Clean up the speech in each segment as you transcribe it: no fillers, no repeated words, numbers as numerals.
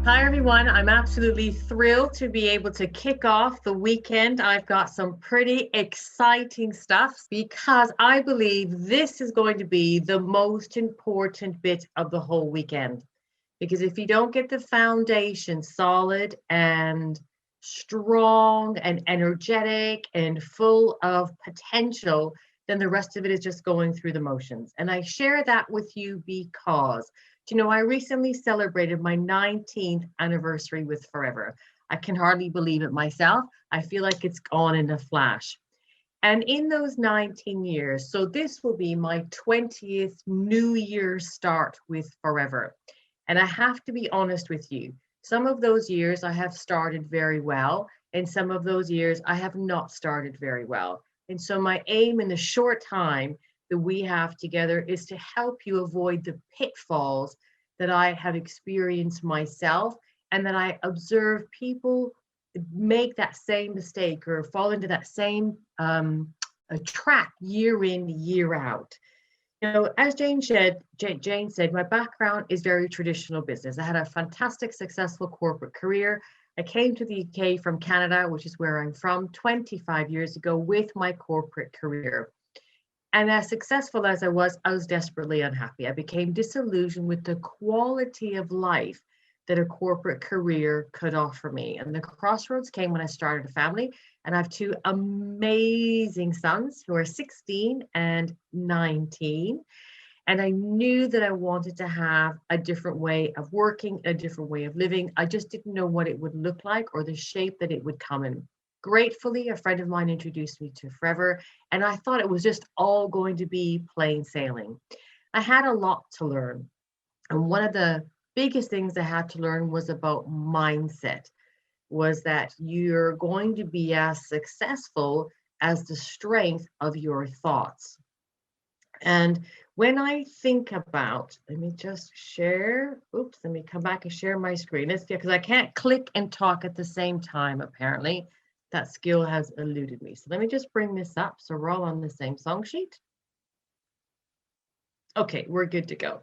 Hi, everyone. I'm absolutely thrilled to be able to kick off the weekend. I've got some pretty exciting stuff because I believe this is going to be the most important bit of the whole weekend. Because if you don't get the foundation solid and strong and energetic and full of potential, then the rest of it is just going through the motions. And I share that with you because I recently celebrated my 19th anniversary with Forever. I can hardly believe it myself. I feel like it's gone in a flash. And in those 19 years, so this will be my 20th New Year start with Forever. And I have to be honest with you, some of those years I have started very well, and some of those years I have not started very well. And so my aim in the short time that we have together is to help you avoid the pitfalls that I have experienced myself and that I observe people make that same mistake or fall into that same trap year in, year out. As Jane said, my background is very traditional business. I had a fantastic, successful corporate career. I came to the UK from Canada, which is where I'm from, 25 years ago with my corporate career. And as successful as I was desperately unhappy. I became disillusioned with the quality of life that a corporate career could offer me. And the crossroads came when I started a family. And I have two amazing sons who are 16 and 19. And I knew that I wanted to have a different way of working, a different way of living. I just didn't know what it would look like or the shape that it would come in. Gratefully, a friend of mine introduced me to Forever, and I thought it was just all going to be plain sailing. I had a lot to learn. And one of the biggest things I had to learn was about mindset, was that you're going to be as successful as the strength of your thoughts. And when I think about, let me just share, let me come back and share my screen. Let's because I can't click and talk at the same time, apparently. That skill has eluded me. So let me just bring this up so we're all on the same song sheet. Okay, we're good to go.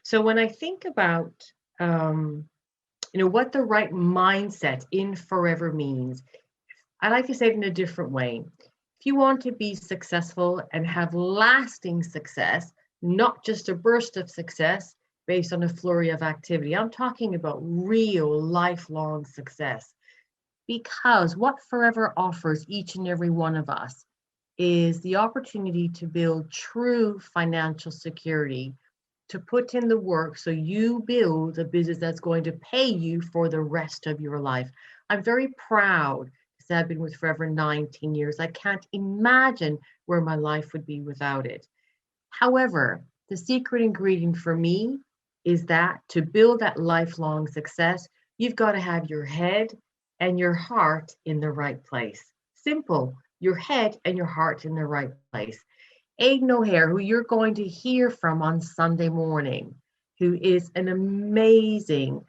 So when I think about, what the right mindset in Forever means, I like to say it in a different way. If you want to be successful and have lasting success, not just a burst of success based on a flurry of activity, I'm talking about real lifelong success. Because what Forever offers each and every one of us is the opportunity to build true financial security, to put in the work so you build a business that's going to pay you for the rest of your life. I'm very proud because I've been with Forever 19 years. I can't imagine where my life would be without it. However, the secret ingredient for me is that to build that lifelong success, you've got to have your head and your heart in the right place. Simple, your head and your heart in the right place. Aidan O'Hare, who you're going to hear from on Sunday morning, who is an amazing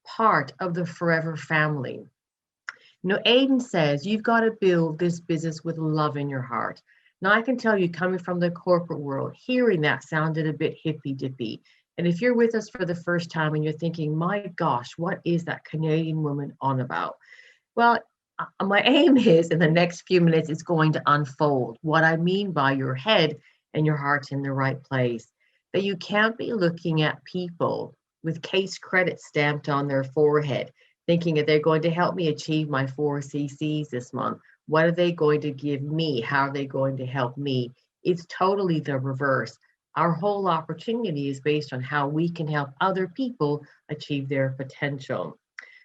part of the Forever family. Aidan says you've got to build this business with love in your heart. Now, I can tell you, coming from the corporate world, hearing that sounded a bit hippy-dippy. And if you're with us for the first time and you're thinking, my gosh, what is that Canadian woman on about? Well, my aim is in the next few minutes, it's going to unfold what I mean by your head and your heart in the right place. That you can't be looking at people with case credit stamped on their forehead, thinking that they're going to help me achieve my 4 CCs this month. What are they going to give me? How are they going to help me? It's totally the reverse. Our whole opportunity is based on how we can help other people achieve their potential.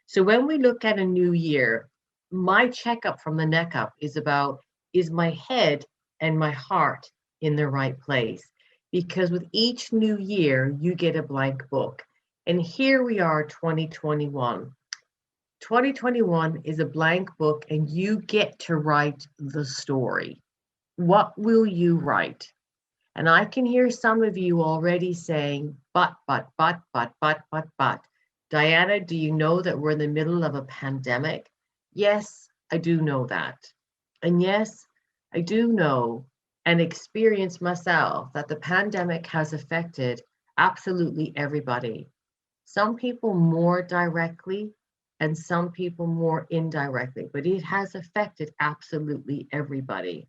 So when we look at a new year, my checkup from the neck up is about, is my head and my heart in the right place? Because with each new year, you get a blank book. And here we are, 2021. 2021 is a blank book and you get to write the story. What will you write? And I can hear some of you already saying, but. Diana, do you know that we're in the middle of a pandemic? Yes, I do know that. And yes, I do know and experience myself that the pandemic has affected absolutely everybody. Some people more directly and some people more indirectly, but it has affected absolutely everybody.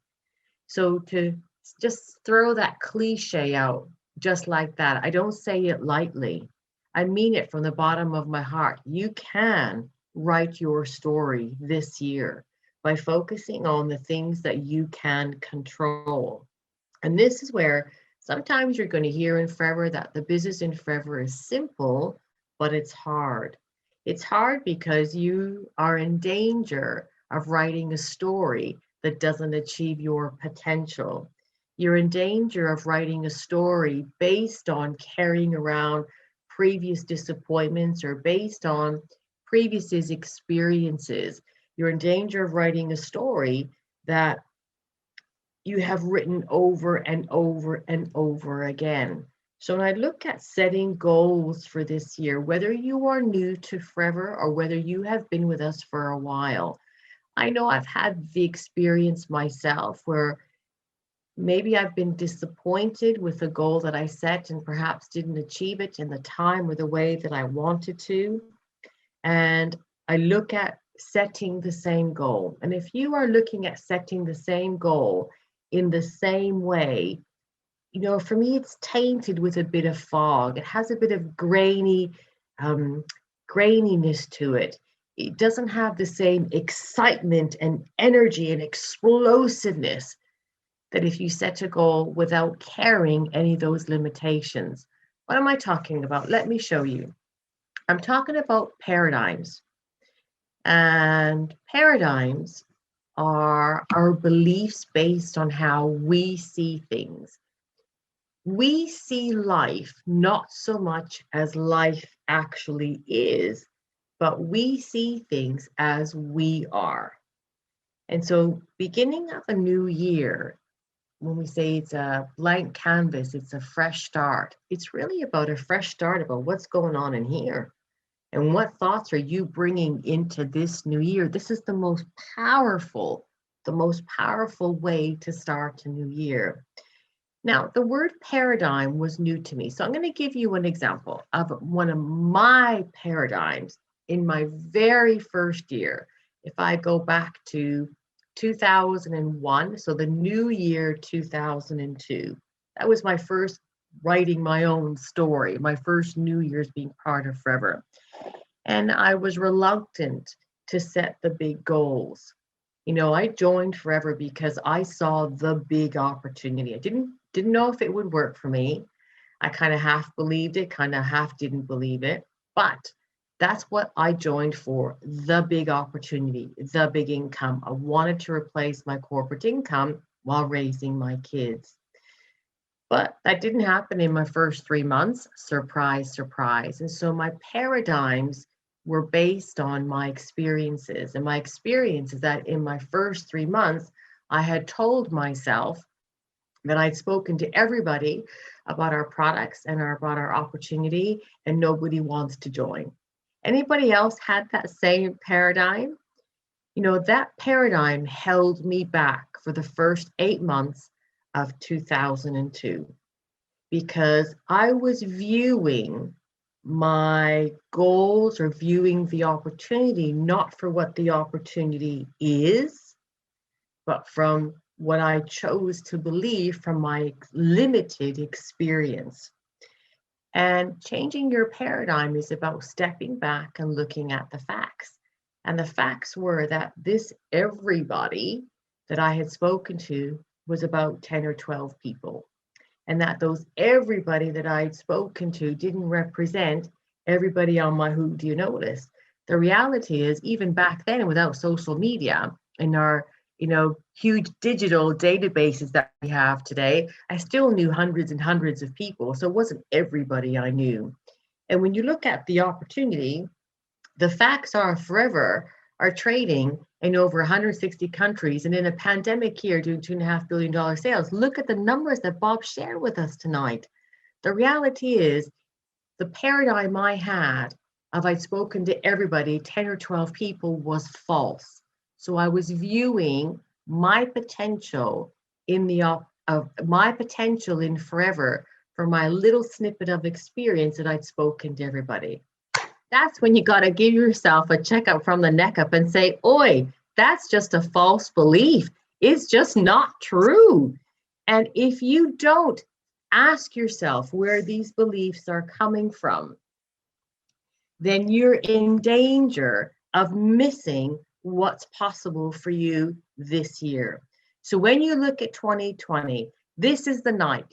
So to just throw that cliche out just like that, I don't say it lightly. I mean it from the bottom of my heart. You can write your story this year by focusing on the things that you can control. And this is where sometimes you're going to hear in forever that the business in forever is simple, but it's hard. It's hard because you are in danger of writing a story that doesn't achieve your potential. You're in danger of writing a story based on carrying around previous disappointments or based on previous experiences. You're in danger of writing a story that you have written over and over and over again. So when I look at setting goals for this year, whether you are new to Forever or whether you have been with us for a while, I know I've had the experience myself where maybe I've been disappointed with a goal that I set and perhaps didn't achieve it in the time or the way that I wanted to. And I look at setting the same goal. And if you are looking at setting the same goal in the same way, for me, it's tainted with a bit of fog. It has a bit of graininess to it. It doesn't have the same excitement and energy and explosiveness that if you set a goal without carrying any of those limitations. What am I talking about? Let me show you. I'm talking about paradigms. And paradigms are our beliefs based on how we see things. We see life not so much as life actually is, but we see things as we are. And so, beginning of a new year, when we say it's a blank canvas, it's a fresh start, it's really about a fresh start about what's going on in here. And what thoughts are you bringing into this new year? This is the most powerful way to start a new year. Now, the word paradigm was new to me. So I'm going to give you an example of one of my paradigms in my very first year. If I go back to 2001, so the new year 2002, that was my first writing my own story, my first New Year's being part of Forever. And I was reluctant to set the big goals. I joined Forever because I saw the big opportunity. I didn't know if it would work for me. I kind of half believed it, kind of half didn't believe it. But that's what I joined for, the big opportunity, the big income. I wanted to replace my corporate income while raising my kids. But that didn't happen in my first 3 months. Surprise, surprise. And so my paradigms were based on my experiences. And my experience is that in my first 3 months, I had told myself that I'd spoken to everybody about our products and about our opportunity, and nobody wants to join. Anybody else had that same paradigm? That paradigm held me back for the first 8 months of 2002 because I was viewing my goals or viewing the opportunity not for what the opportunity is, but from what I chose to believe from my limited experience. And changing your paradigm is about stepping back and looking at the facts. And the facts were that this everybody that I had spoken to was about 10 or 12 people. And that those everybody that I'd spoken to didn't represent everybody on my who do you know list. The reality is, even back then, without social media and our huge digital databases that we have today, I still knew hundreds and hundreds of people. So it wasn't everybody I knew. And when you look at the opportunity, the facts are Forever are trading in over 160 countries and in a pandemic year doing $2.5 billion sales. Look at the numbers that Bob shared with us tonight. The reality is the paradigm I had of I'd spoken to everybody, 10 or 12 people, was false. So I was viewing my potential in my potential in Forever for my little snippet of experience that I'd spoken to everybody. That's when you got to give yourself a checkup from the neck up and say, oi, that's just a false belief. It's just not true. And if you don't ask yourself where these beliefs are coming from, then you're in danger of missing what's possible for you this year. So when you look at 2020, this is the night.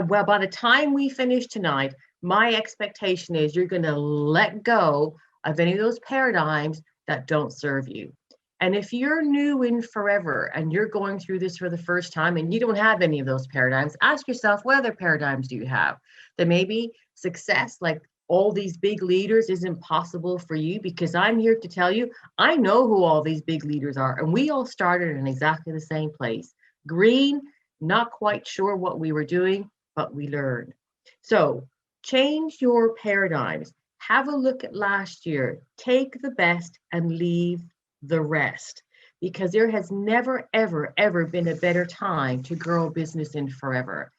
Well, by the time we finish tonight, my expectation is you're going to let go of any of those paradigms that don't serve you. And if you're new in forever and you're going through this for the first time and you don't have any of those paradigms, ask yourself, what other paradigms do you have? That maybe success, like all these big leaders, isn't possible for you, because I'm here to tell you, I know who all these big leaders are, and we all started in exactly the same place. Green, not quite sure what we were doing, but we learned. So change your paradigms. Have a look at last year. Take the best and leave the rest, because there has never, ever, ever been a better time to grow a business in forever.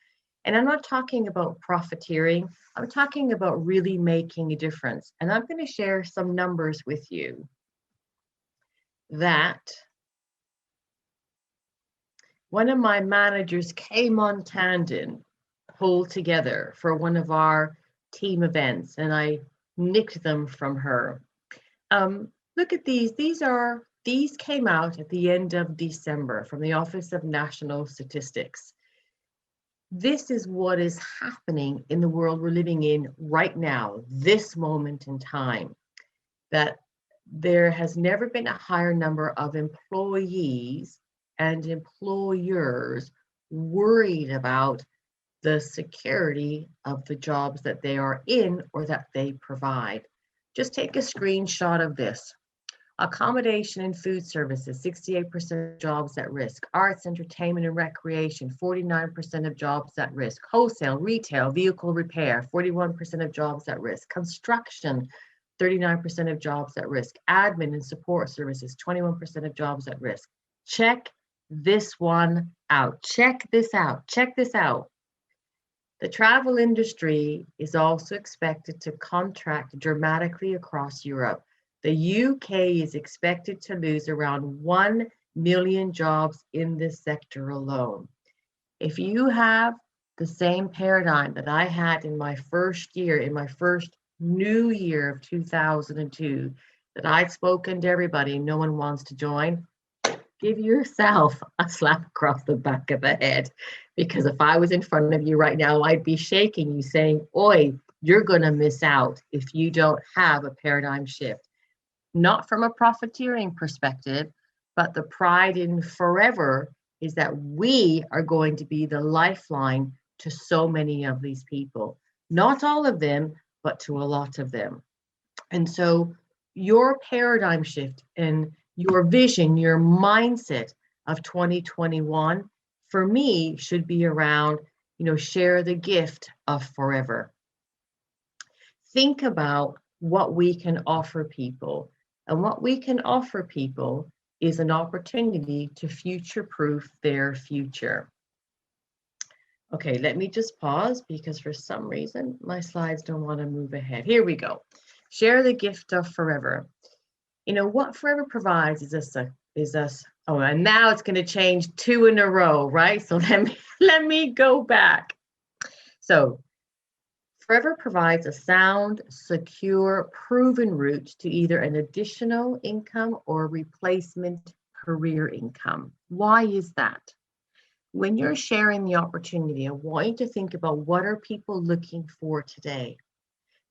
And I'm not talking about profiteering. I'm talking about really making a difference. And I'm going to share some numbers with you that one of my managers came on tandem, pulled together for one of our team events, and I nicked them from her. Look at these. These came out at the end of December from the Office of National Statistics. This is what is happening in the world we're living in right now, this moment in time, that there has never been a higher number of employees and employers worried about the security of the jobs that they are in or that they provide. Just take a screenshot of this. Accommodation and food services, 68% of jobs at risk. Arts, entertainment, and recreation, 49% of jobs at risk. Wholesale, retail, vehicle repair, 41% of jobs at risk. Construction, 39% of jobs at risk. Admin and support services, 21% of jobs at risk. Check this one out. Check this out. Check this out. The travel industry is also expected to contract dramatically across Europe. The UK is expected to lose around 1 million jobs in this sector alone. If you have the same paradigm that I had in my first year, in my first new year of 2002, that I'd spoken to everybody, no one wants to join, give yourself a slap across the back of the head. Because if I was in front of you right now, I'd be shaking you saying, oi, you're going to miss out if you don't have a paradigm shift. Not from a profiteering perspective, but the pride in forever is that we are going to be the lifeline to so many of these people. Not all of them, but to a lot of them. And so your paradigm shift and your vision, your mindset of 2021, for me, should be around, share the gift of forever. Think about what we can offer people. And what we can offer people is an opportunity to future-proof their future. Okay, let me just pause because for some reason my slides don't want to move ahead. Here we go. Share the gift of forever. What forever provides is us. Oh, and now it's going to change 2 in a row, right? So let me go back. So forever provides a sound, secure, proven route to either an additional income or replacement career income. Why is that? When you're sharing the opportunity, I want you to think about, what are people looking for today?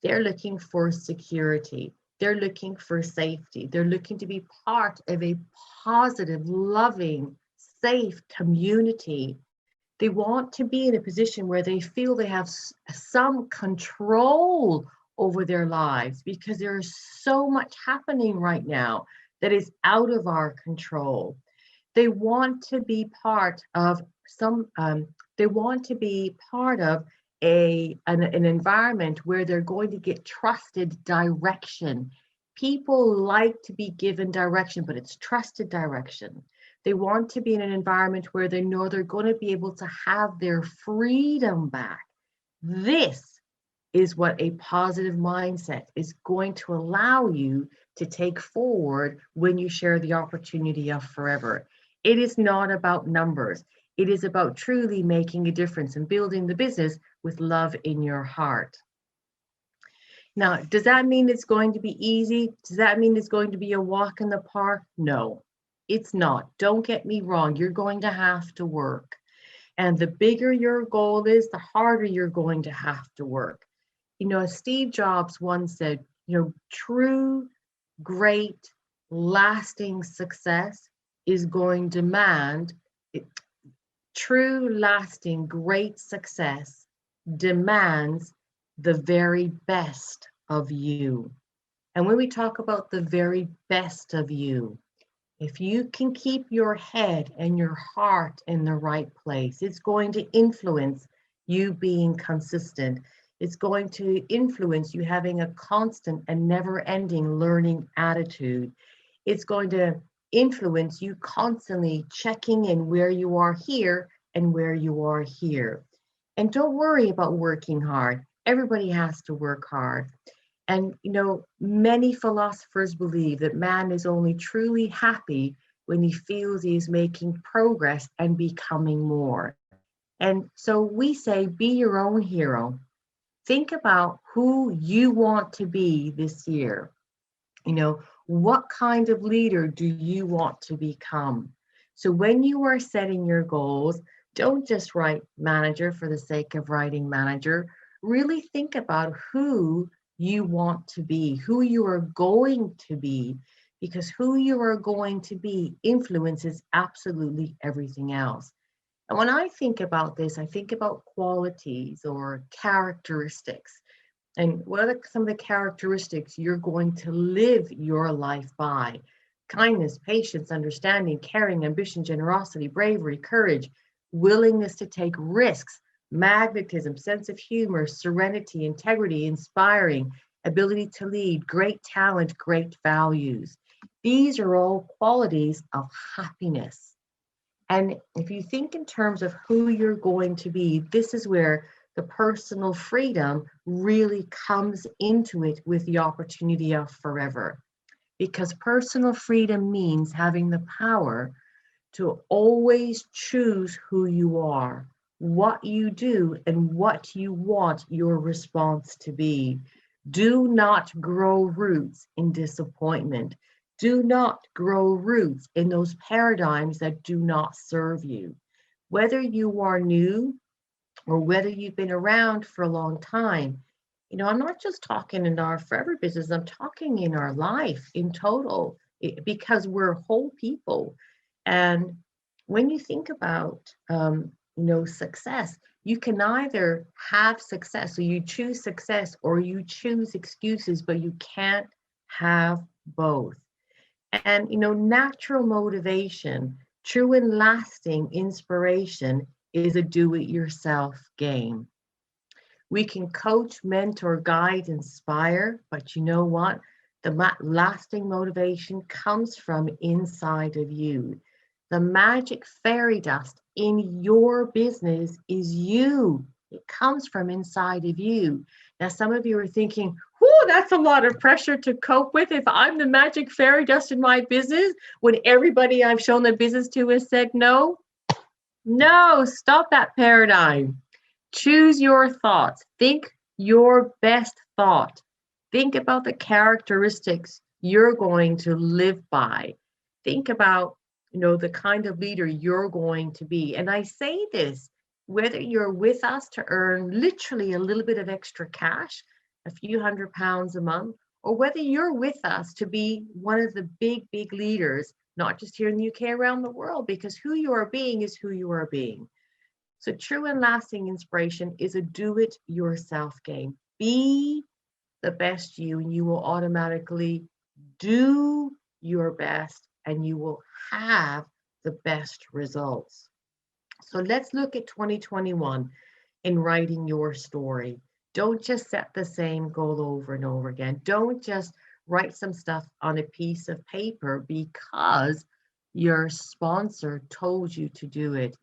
They're looking for security. They're looking for safety. They're looking to be part of a positive, loving, safe community. They want to be in a position where they feel they have some control over their lives, because there's so much happening right now that is out of our control. They want to be part of an environment where they're going to get trusted direction. People like to be given direction, but it's trusted direction. They want to be in an environment where they know they're going to be able to have their freedom back. This is what a positive mindset is going to allow you to take forward when you share the opportunity of forever. It is not about numbers. It is about truly making a difference and building the business with love in your heart. Now, does that mean it's going to be easy? Does that mean it's going to be a walk in the park? No, it's not. Don't get me wrong. You're going to have to work. And the bigger your goal is, the harder you're going to have to work. Steve Jobs once said, true, great, lasting success is going to demand, true, lasting, great success demands the very best of you. And when we talk about the very best of you, if you can keep your head and your heart in the right place, it's going to influence you being consistent. It's going to influence you having a constant and never-ending learning attitude. It's going to influence you constantly checking in where you are here and where you are here. And don't worry about working hard. Everybody has to work hard. And, many philosophers believe that man is only truly happy when he feels he is making progress and becoming more. And so we say, be your own hero. Think about who you want to be this year. What kind of leader do you want to become? So when you are setting your goals, don't just write manager for the sake of writing manager. Really think about who you want to be, who you are going to be, because who you are going to be influences absolutely everything else. And when I think about this, I think about qualities or characteristics. And what are some of the characteristics you're going to live your life by? Kindness, patience, understanding, caring, ambition, generosity, bravery, courage, willingness to take risks, magnetism, sense of humor, serenity, integrity, inspiring, ability to lead, great talent, great values. These are all qualities of happiness. And if you think in terms of who you're going to be, this is where the personal freedom really comes into it with the opportunity of forever. Because personal freedom means having the power to always choose who you are, what you do, and what you want your response to be. Do not grow roots in disappointment. Do not grow roots in those paradigms that do not serve you. Whether you are new or whether you've been around for a long time, I'm not just talking in our forever business, I'm talking in our life in total, because we're whole people. And when you think about, success, you can either have success, so you choose success, or you choose excuses, but you can't have both. And, natural motivation, true and lasting inspiration is a do-it-yourself game. We can coach, mentor, guide, inspire, but you know what? The lasting motivation comes from inside of you. The magic fairy dust in your business is you. It comes from inside of you. Now, some of you are thinking, whoo, that's a lot of pressure to cope with if I'm the magic fairy dust in my business when everybody I've shown the business to has said no. No, stop that paradigm. Choose your thoughts. Think your best thought. Think about the characteristics you're going to live by. Think about, the kind of leader you're going to be. And I say this, whether you're with us to earn literally a little bit of extra cash, a few £100s a month, or whether you're with us to be one of the big, big leaders, not just here in the UK, around the world, because who you are being is who you are being. So true and lasting inspiration is a do-it-yourself game. Be the best you, and you will automatically do your best, and you will have the best results. So let's look at 2021 in writing your story. Don't just set the same goal over and over again. Don't just write some stuff on a piece of paper because your sponsor told you to do it.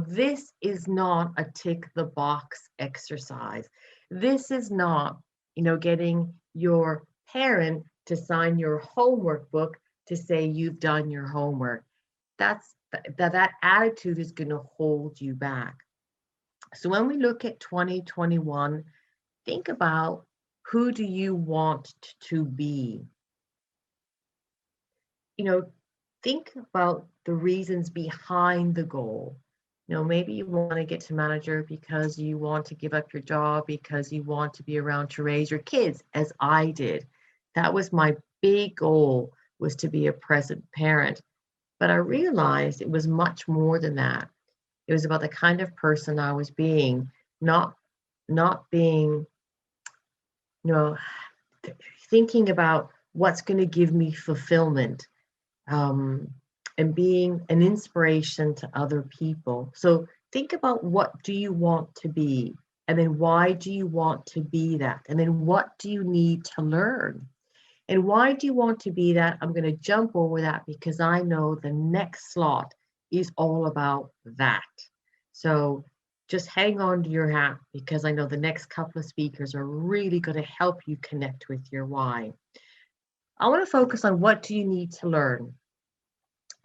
This is not a tick the box exercise. This is not, getting your parent to sign your homework book to say you've done your homework. That attitude is going to hold you back. So when we look at 2021, think about, who do you want to be? Think about the reasons behind the goal. Maybe you want to get to manager because you want to give up your job, because you want to be around to raise your kids, as I did. That was my big goal, was to be a present parent. But I realized it was much more than that. It was about the kind of person I was being, not being, thinking about what's going to give me fulfillment, and being an inspiration to other people. So think about, what do you want to be? And then why do you want to be that? And then what do you need to learn? And why do you want to be that? I'm going to jump over that because I know the next slot is all about that. So just hang on to your hat, because I know the next couple of speakers are really going to help you connect with your why. I want to focus on, what do you need to learn?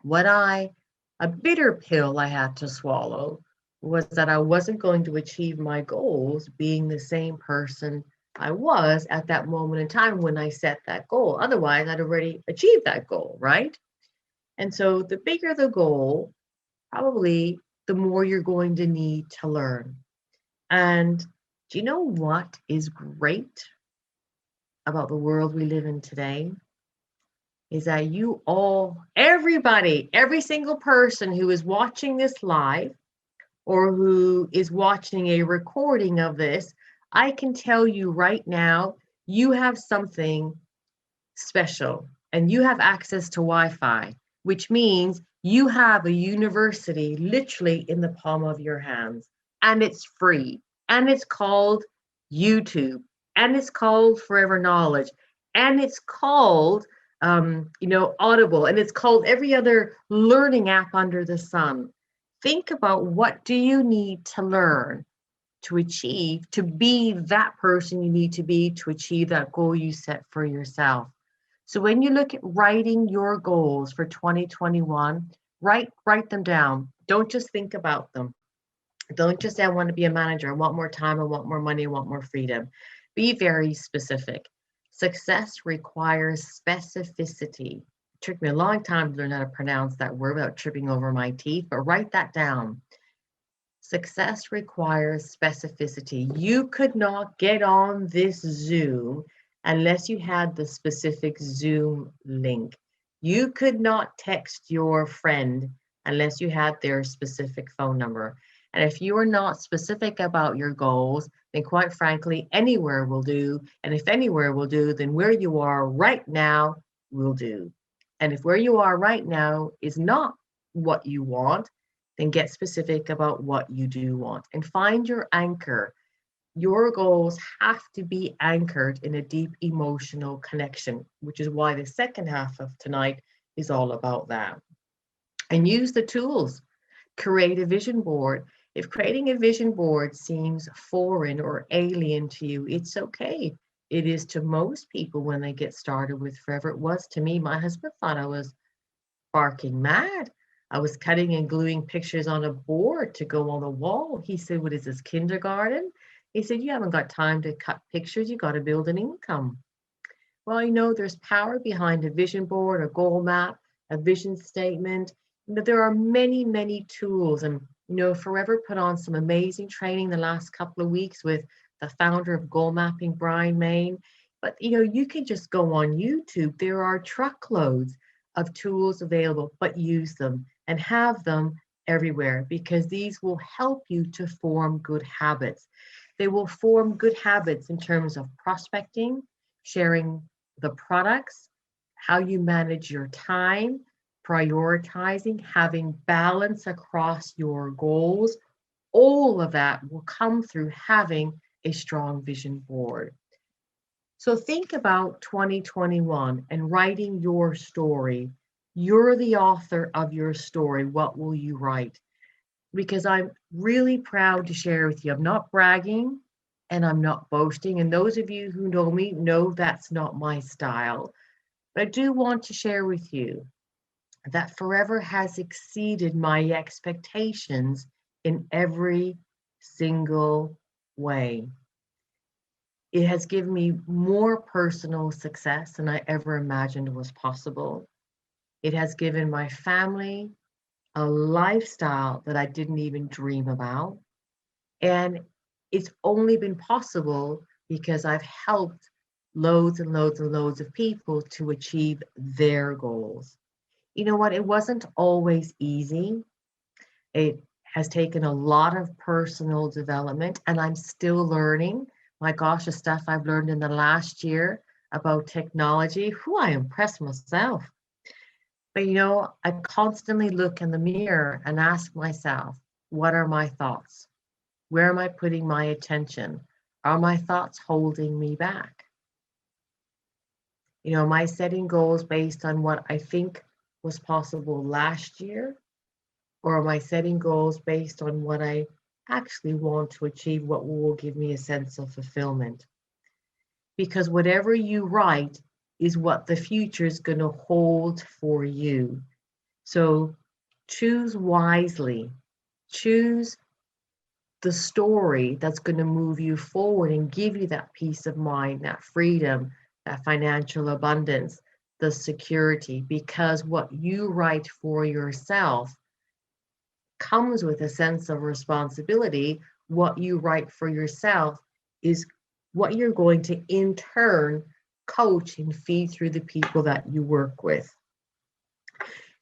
A bitter pill I had to swallow was that I wasn't going to achieve my goals being the same person I was at that moment in time when I set that goal. Otherwise, I'd already achieved that goal, right? And so the bigger the goal, probably the more you're going to need to learn. And do you know what is great about the world we live in today? Is that everybody, every single person who is watching this live, or who is watching a recording of this, I can tell you right now, you have something special, and you have access to Wi-Fi, which means you have a university literally in the palm of your hands, and it's free, and it's called YouTube, and it's called Forever Knowledge, and it's called Audible, and it's called every other learning app under the sun. Think about, what do you need to learn to achieve, to be that person you need to be to achieve that goal you set for yourself. So when you look at writing your goals for 2021, write them down. Don't just think about them. Don't just say, I want to be a manager, I want more time, I want more money, I want more freedom. Be very specific. Success requires specificity. It took me a long time to learn how to pronounce that word without tripping over my teeth, but write that down. Success requires specificity. You could not get on this Zoom unless you had the specific Zoom link. You could not text your friend unless you had their specific phone number. And if you are not specific about your goals, then quite frankly, anywhere will do. And if anywhere will do, then where you are right now will do. And if where you are right now is not what you want, then get specific about what you do want and find your anchor. Your goals have to be anchored in a deep emotional connection, which is why the second half of tonight is all about that. And use the tools. Create a vision board. If creating a vision board seems foreign or alien to you, it's okay. It is to most people when they get started with Forever. It was to me. My husband thought I was barking mad. I was cutting and gluing pictures on a board to go on the wall. He said, what is this, kindergarten? He said, you haven't got time to cut pictures. You got to build an income. Well, there's power behind a vision board, a goal map, a vision statement. There are many, many tools. And, Forever put on some amazing training the last couple of weeks with the founder of Goal Mapping, Brian Main. But, you can just go on YouTube. There are truckloads of tools available, but use them and have them everywhere, because these will help you to form good habits. They will form good habits in terms of prospecting, sharing the products, how you manage your time, prioritizing, having balance across your goals. All of that will come through having a strong vision board. So think about 2021 and writing your story. You're the author of your story. What will you write? Because I'm really proud to share with you. I'm not bragging. and I'm not boasting. And those of you who know me know that's not my style. But I do want to share with you that Forever has exceeded my expectations in every single way. It has given me more personal success than I ever imagined was possible. It has given my family a lifestyle that I didn't even dream about. And it's only been possible because I've helped loads and loads and loads of people to achieve their goals. You know what? It wasn't always easy. It has taken a lot of personal development, and I'm still learning. My gosh, the stuff I've learned in the last year about technology, who I impressed myself. But I constantly look in the mirror and ask myself, what are my thoughts? Where am I putting my attention? Are my thoughts holding me back? Am I setting goals based on what I think was possible last year? Or am I setting goals based on what I actually want to achieve, what will give me a sense of fulfillment? Because whatever you write is what the future is going to hold for you. So choose wisely, choose the story that's going to move you forward and give you that peace of mind, that freedom, that financial abundance, the security, because what you write for yourself comes with a sense of responsibility. What you write for yourself is what you're going to in turn coach and feed through the people that you work with.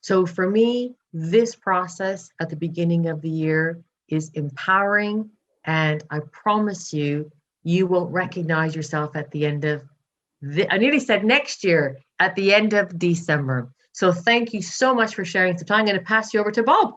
So for me, this process at the beginning of the year is empowering, and I promise you, you won't recognize yourself at the end of I nearly said next year, at the end of December. So thank you so much for sharing some time. I'm going to pass you over to Bob.